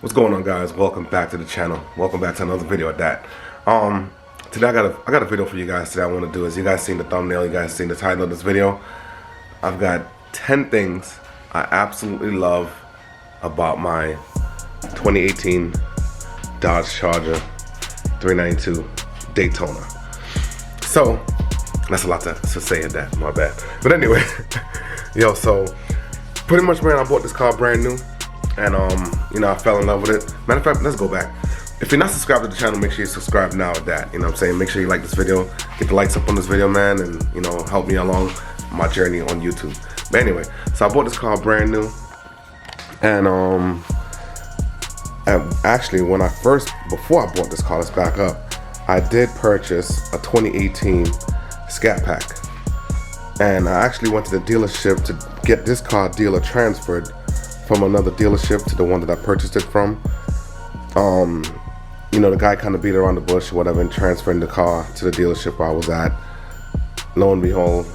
What's going on, guys? Welcome back to the channel. Welcome back to another video at that. Today I got a video for you guys today I want to do. As you guys seen the thumbnail, you guys seen the title of this video. I've got 10 things I absolutely love about my 2018 Dodge Charger 392 Daytona. So that's a lot to say at that, my bad. But anyway, yo, so pretty much, man, I bought this car brand new. And you know, I fell in love with it. Matter of fact, let's go back. If you're not subscribed to the channel, make sure you subscribe now at that. You know what I'm saying? Make sure you like this video, get the likes up on this video, man, and you know, help me along my journey on YouTube. But anyway, so I bought this car brand new. And actually, before I bought this car, let's back up. I did purchase a 2018 Scat Pack. And I actually went to the dealership to get this car dealer transferred from another dealership to the one that I purchased it from. You know, the guy kind of beat around the bush or whatever and transferring the car to the dealership where I was at. Lo and behold,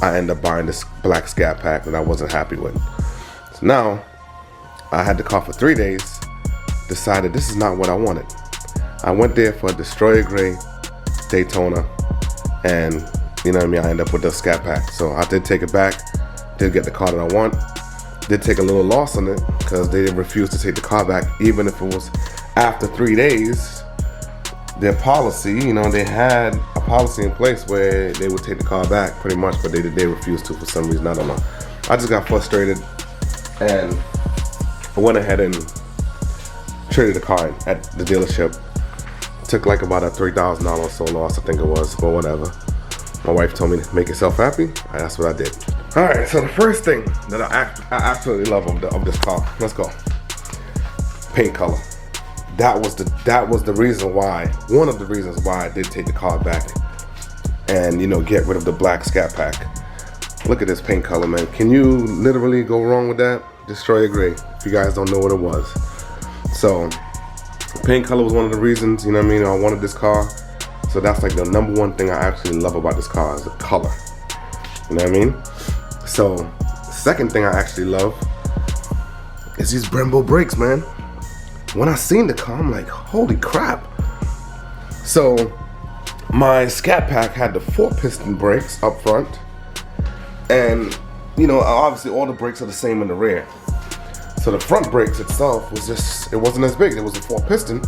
I ended up buying this black Scat Pack that I wasn't happy with. So now, I had the car for 3 days, decided this is not what I wanted. I went there for a Destroyer Gray Daytona, and you know what I mean, I ended up with the Scat Pack. So I did take it back, did get the car that I want. Did take a little loss on it because they refused to take the car back, even if it was after 3 days. Their policy, you know, they had a policy in place where they would take the car back pretty much, but they refused to for some reason. I don't know. I just got frustrated and I went ahead and traded the car in at the dealership. Took like about a $3,000 or so loss, I think it was, but whatever. My wife told me to make yourself happy, and that's what I did. Alright, so the first thing that I absolutely love of this car, let's go. Paint color. That was the reason why, one of the reasons why I did take the car back and, you know, get rid of the black Scat Pack. Look at this paint color, man. Can you literally go wrong with that? Destroyer Gray, if you guys don't know what it was. So, paint color was one of the reasons, you know what I mean, I wanted this car. So that's like the number one thing I actually love about this car is the color. You know what I mean? So, second thing I actually love is these Brembo brakes, man. When I seen the car, I'm like, holy crap. So, my Scat Pack had the 4-piston brakes up front. And, you know, obviously all the brakes are the same in the rear. So the front brakes itself was just, it wasn't as big. It was a 4-piston.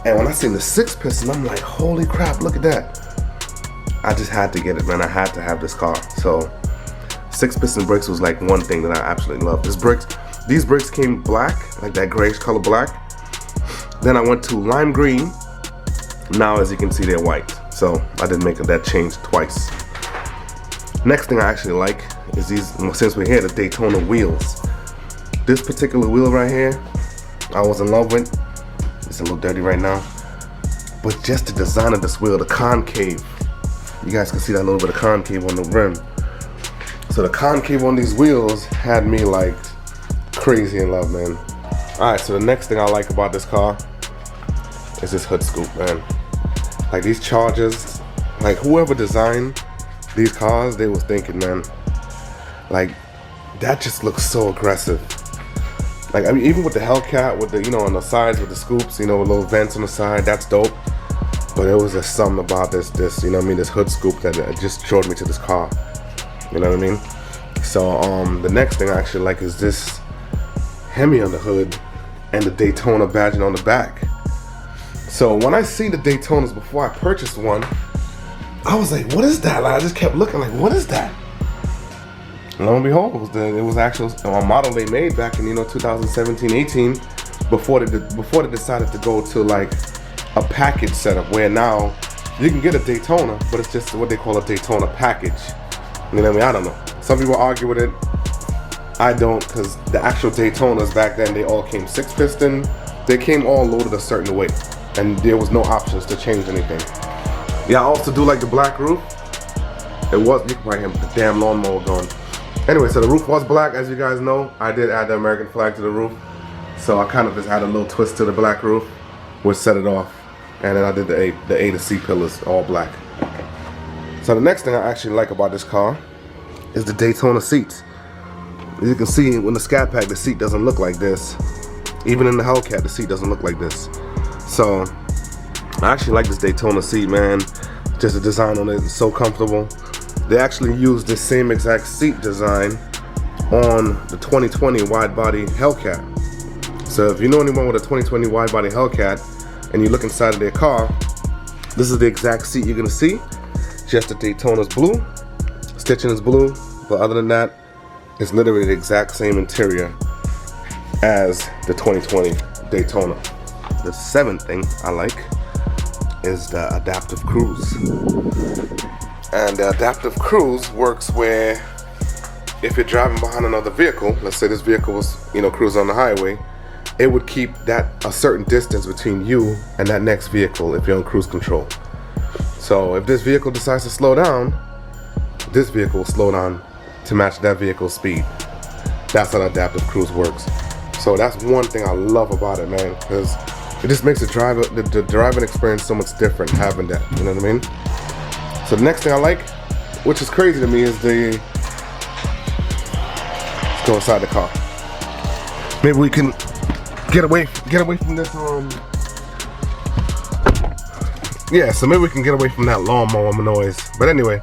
And when I seen the 6-piston, I'm like, holy crap, look at that. I just had to get it, man. I had to have this car. So 6-piston brakes was like one thing that I absolutely love. These brakes came black, like that grayish color black. Then I went to lime green. Now, as you can see, they're white. So I did make that change twice. Next thing I actually like is these, since we're here, the Daytona wheels. This particular wheel right here, I was in love with. It's a little dirty right now. But just the design of this wheel, the concave. You guys can see that little bit of concave on the rim. So the concave on these wheels had me like crazy in love, man. Alright, so the next thing I like about this car is this hood scoop, man. Like these Chargers, like whoever designed these cars, they was thinking, man, like that just looks so aggressive. Like, I mean, even with the hellcat, with the, you know, on the sides with the scoops, you know, with little vents on the side, that's dope. But it was just something about this, you know what I mean, this hood scoop that just showed me to this car. You know what I mean? So, the next thing I actually like is this Hemi on the hood and the Daytona badging on the back. So when I seen the Daytonas before I purchased one, I was like, what is that? Like, I just kept looking like, what is that? And lo and behold, it was actually a model they made back in, you know, 2017, 18, before they decided to go to like a package setup where now you can get a Daytona, but it's just what they call a Daytona package. You know what I mean? I don't know. Some people argue with it. I don't, because the actual Daytonas back then, they all came 6-piston. They came all loaded a certain way, and there was no options to change anything. Yeah, I also do like the black roof. It was, you can probably hear the damn lawnmower going. Anyway, so the roof was black, as you guys know. I did add the American flag to the roof. So I kind of just added a little twist to the black roof, which set it off. And then I did the A to C pillars, all black. So the next thing I actually like about this car is the Daytona seats. As you can see, when the Scat Pack, the seat doesn't look like this. Even in the Hellcat, the seat doesn't look like this. So I actually like this Daytona seat, man. Just the design on it is so comfortable. They actually used the same exact seat design on the 2020 wide body Hellcat. So if you know anyone with a 2020 wide body Hellcat and you look inside of their car, this is the exact seat you're gonna see. Just the Daytona's blue, stitching is blue, but other than that, it's literally the exact same interior as the 2020 Daytona. The seventh thing I like is the adaptive cruise. And the adaptive cruise works where if you're driving behind another vehicle, let's say this vehicle was, cruising on the highway, it would keep that a certain distance between you and that next vehicle if you're on cruise control. So if this vehicle decides to slow down, this vehicle will slow down to match that vehicle's speed. That's how adaptive cruise works. So that's one thing I love about it, man, because it just makes the driving experience so much different having that, you know what I mean? So the next thing I like, which is crazy to me, is let's go inside the car. Maybe we can get away from this, so maybe we can get away from that lawnmower noise. But anyway,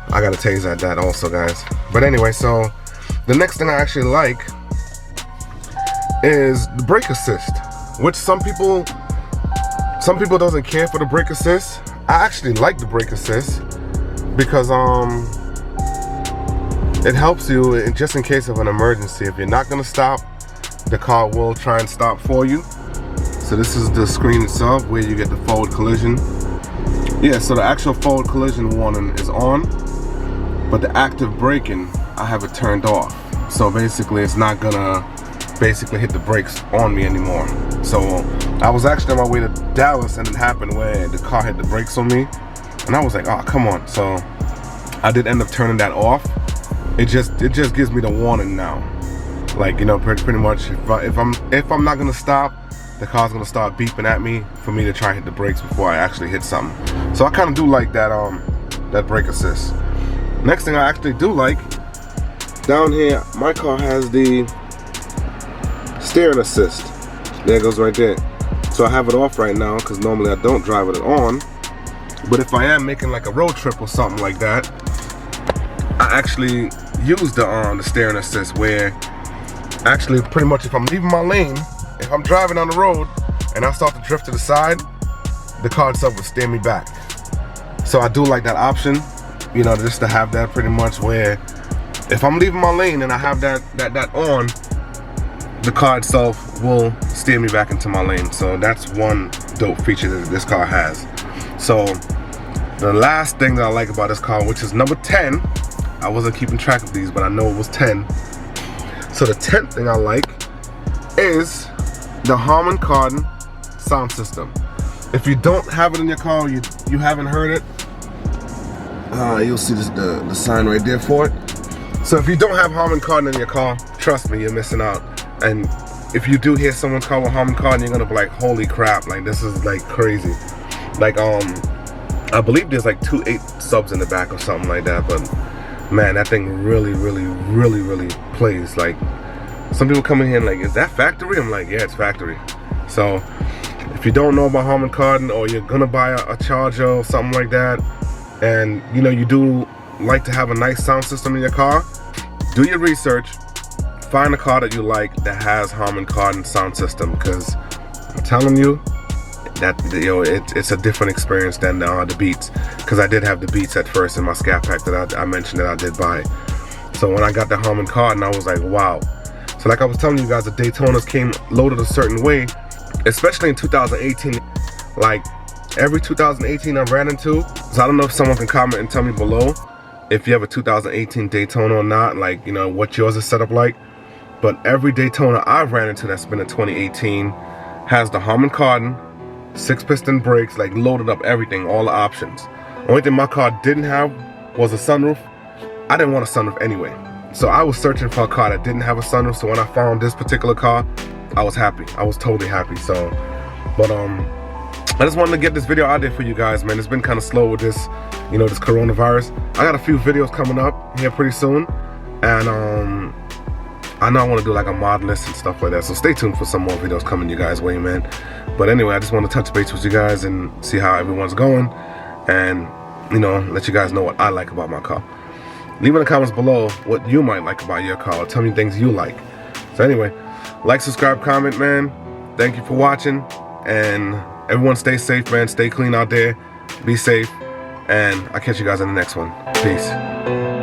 I gotta tase that also, guys. But anyway, so the next thing I actually like is the brake assist, which some people doesn't care for the brake assist. I actually like the brake assist because it helps you just in case of an emergency. If you're not gonna stop, the car will try and stop for you. So this is the screen itself where you get the forward collision. Yeah, so the actual forward collision warning is on, but the active braking, I have it turned off. So basically it's not gonna hit the brakes on me anymore. So I was actually on my way to Dallas and it happened where the car hit the brakes on me, and I was like, oh, come on. So I did end up turning that off. It just gives me the warning now. Like, pretty much if I'm not gonna stop, the car's gonna start beeping at me for me to try and hit the brakes before I actually hit something. So I kind of do like that brake assist. Next thing I actually do like, down here, my car has the steering assist. There it goes right there. So I have it off right now because normally I don't drive it on. But if I am making like a road trip or something like that, I actually use the steering assist, where actually pretty much if I'm leaving my lane, if I'm driving on the road and I start to drift to the side, the car itself will steer me back. So I do like that option, just to have that pretty much where if I'm leaving my lane and I have that on, the car itself will steer me back into my lane. So that's one dope feature that this car has. So the last thing that I like about this car, which is number 10, I wasn't keeping track of these, but I know it was 10. So the 10th thing I like is the Harman Kardon sound system. If you don't have it in your car, you haven't heard it, you'll see the sign right there for it. So if you don't have Harman Kardon in your car, trust me, you're missing out. And if you do hear someone call with Harman Kardon, you're gonna be like, holy crap, like this is like crazy. Like I believe there's like 2 8 subs in the back or something like that, but man, that thing really plays. Like, some people come in here and like, is that factory? I'm like, yeah, it's factory. So if you don't know about Harman Kardon, or you're gonna buy a Charger or something like that, and you do like to have a nice sound system in your car, do your research, find a car that you like that has Harman Kardon sound system, because I'm telling you that it's a different experience than the Beats, because I did have the Beats at first in my scat pack that I mentioned that I did buy. So when I got the Harman Kardon, I was like, wow. So like I was telling you guys, the Daytonas came loaded a certain way, especially in 2018. Like every 2018 I ran into, so I don't know if someone can comment and tell me below if you have a 2018 Daytona or not, like what yours is set up like. But every Daytona I've ran into that's been in 2018 has the Harman Kardon 6-piston brakes, like loaded up everything, all the options. Only thing my car didn't have was a sunroof. I didn't want a sunroof anyway, so I was searching for a car that didn't have a sunroof. So when I found this particular car, I was happy. I was totally happy. So, but I just wanted to get this video out there for you guys, man. It's been kind of slow with this, this coronavirus. I got a few videos coming up here pretty soon, and I know I want to do like a mod list and stuff like that, so stay tuned for some more videos coming you guys' way, man. But anyway, I just want to touch base with you guys and see how everyone's going, and you know, let you guys know what I like about my car. Leave in the comments below what you might like about your car, or tell me things you like. So anyway, like, subscribe, comment, man. Thank you for watching, and everyone stay safe, man. Stay clean out there, be safe, and I'll catch you guys in the next one. Peace.